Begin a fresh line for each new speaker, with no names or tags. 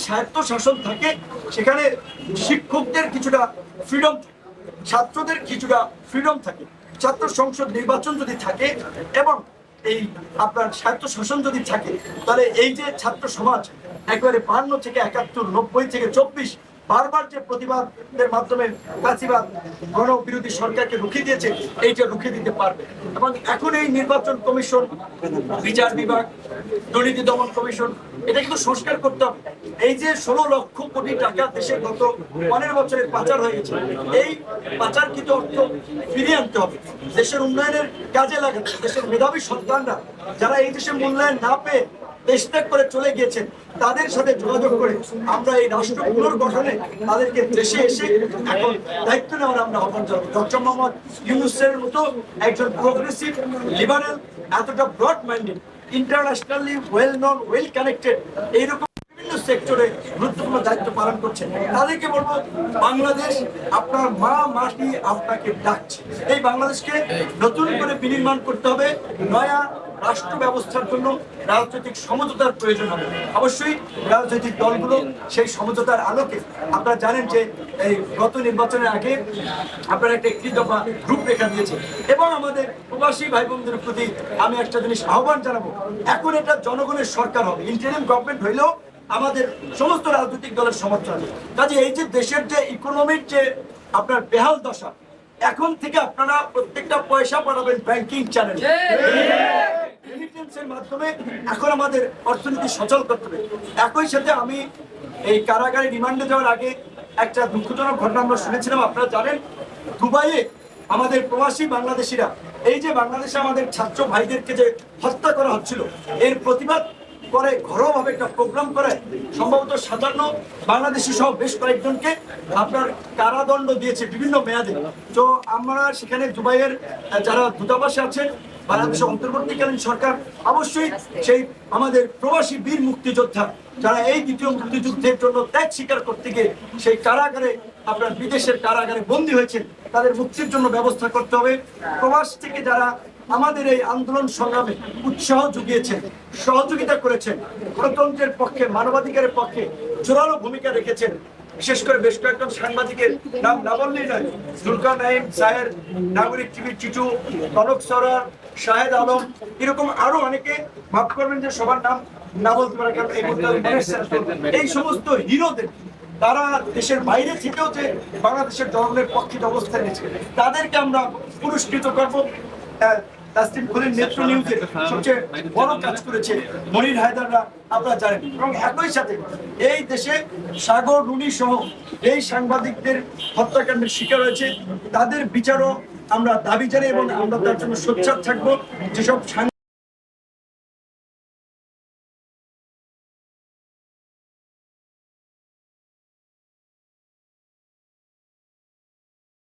স্বায়ত্ত শাসন থাকে সেখানে শিক্ষকদের কিছুটা ফ্রিডম, ছাত্রদের কিছুটা ফ্রিডম থাকে। ছাত্র সংসদ নির্বাচন যদি থাকে এবং এই আপনার স্বায়ত্ত শাসন যদি থাকে, তাহলে এই যে ছাত্র সমাজ একেবারে 52 থেকে 71, 90 থেকে 24 বারবার যে প্রতিবাদের মাধ্যমে ফ্যাসিবাদ গণবিরোধী সরকারকে রুখে দিয়েছে, এইটা রুখে দিতে পারবে। এবং এখন এই নির্বাচন কমিশন, বিচার বিভাগ, দুর্নীতি দমন কমিশন, এটা কিন্তু সংস্কার করতে হবে। এই যে 16 লক্ষ কোটি টাকা দেশে গত 15 বছরে পাচার হয়ে গেছে, এই পাচারকৃত অর্থ ফিরিয়ে আনতে হবে, দেশের উন্নয়নের কাজে লাগাতে। দেশের মেধাবী সন্তানরা যারা এই দেশে মূল্যায়ন না পেয়ে দেশ ত্যাগ করে চলে গিয়েছেন, তাদের সাথে যোগাযোগ করে আমরা এই রাষ্ট্র পুনর্গঠনে তাদেরকে দেশে এসে এখন দায়িত্ব নেওয়ার আমরা আহ্বান জানাবো। ডক্টর মোহাম্মদ ইউনূসের মতো একজন প্রোগ্রেসিভ লিবারেল, এতটা broad minded, internationally well known, well connected, এইরকম বিভিন্ন সেক্টরে গুরুত্বপূর্ণ দায়িত্ব পালন করছেন, তাদেরকে বলবো বাংলাদেশ আপনার মা মাটি আপনাকে ডাকছে। এই বাংলাদেশকে নতুন করে বিনির্মাণ করতে হবে। নয়া রাষ্ট্র ব্যবস্থার জন্য রাজনৈতিক সমঝোতার প্রয়োজন হবে। অবশ্যই রাজনৈতিক দলগুলো সেই সমঝোতার আলোকে, আপনারা জানেন যে এই গত নির্বাচনের আগে আপনারা একটা 31 দফা রূপরেখা দিয়েছে। এবং আমাদের প্রবাসী ভাই বোনদের প্রতি আমি একটা জিনিস আহ্বান জানাবো, এখন এটা জনগণের সরকার হবে, ইন্টারিম গভর্নমেন্ট হইলেও আমাদের সমস্ত রাজনৈতিক দলের সমর্থন। কাজে এই যে দেশের যে ইকোনমির যে আপনার বেহাল দশা, এখন থেকে আপনারা প্রত্যেকটা পয়সা পাঠাবেন ব্যাংকিং চ্যানেল, রেমিটেন্সের মাধ্যমে। এখন আমাদের অর্থনীতি সচল করতে হবে। একই সাথে আমি এই কারাগারে রিমান্ডে যাওয়ার আগে একটা দুঃখজনক ঘটনা আমরা শুনেছিলাম। আপনারা জানেন দুবাইয়ে আমাদের প্রবাসী বাংলাদেশিরা, এই যে বাংলাদেশে আমাদের ছাত্র ভাইদেরকে যে হত্যা করা হচ্ছিল, এর প্রতিবাদ করে ঘরোয়াভাবে একটা প্রোগ্রাম করে সম্ভবত 57 বাংলাদেশি সহ বেশ কয়েকজনকে আপনার কারাদণ্ড দিয়েছে বিভিন্ন মেয়াদে। তো আমরা সেখানে দুবাইয়ের যারা দূতাবাসে আছেন, বাংলাদেশের অন্তর্বর্তীকালীন সরকার অবশ্যই সেই আমাদের প্রবাসী বীর মুক্তিযোদ্ধা যারা এই দ্বিতীয় মুক্তিযুদ্ধের জন্য ত্যাগ স্বীকার করতে গিয়ে সেই কারাগারে আপনার বিদেশের কারাগারে বন্দী হয়েছেন, তাদের মুক্তির জন্য ব্যবস্থা করতে হবে। প্রবাস থেকে যারা আমাদের এই আন্দোলন সংগ্রামে উৎসাহ জুগিয়েছেন, সহযোগিতা করেছেন, গণতন্ত্রের পক্ষে, মানবাধিকারের পক্ষে জোরালো ভূমিকা রেখেছেন, বিশেষ করে বেশ কয়েকজন সাংবাদিকের নাম না বললেই নয়, জুলকার নাইম, সাহের, নাগরিক টিভি চিটু, কনক সরোয়ার, শাহেদ আলম, এরকম আরো অনেকে, মাফ করবেন যে সবার নাম না বলতে পারে, কারণ এই সমস্ত হিরোদের, তারা দেশের বাইরে থেকেও যে বাংলাদেশের জনগণের পক্ষে অবস্থান নিয়েছে, তাদেরকে আমরা পুরস্কৃত করবো। তাসলিম খলিল নেত্র নিউজে সবচেয়ে বড় কাজ করেছে মনির হায়দাররা, আপনারা জানেন। এবং একই সাথে এই দেশে সাগর রুনি সহ এই সাংবাদিকদের হত্যাকাণ্ডের শিকার হয়েছে, তাদের বিচারও আমরা দাবি জানাই এবং আমরা তার জন্য সোচ্চার থাকবো। যেসব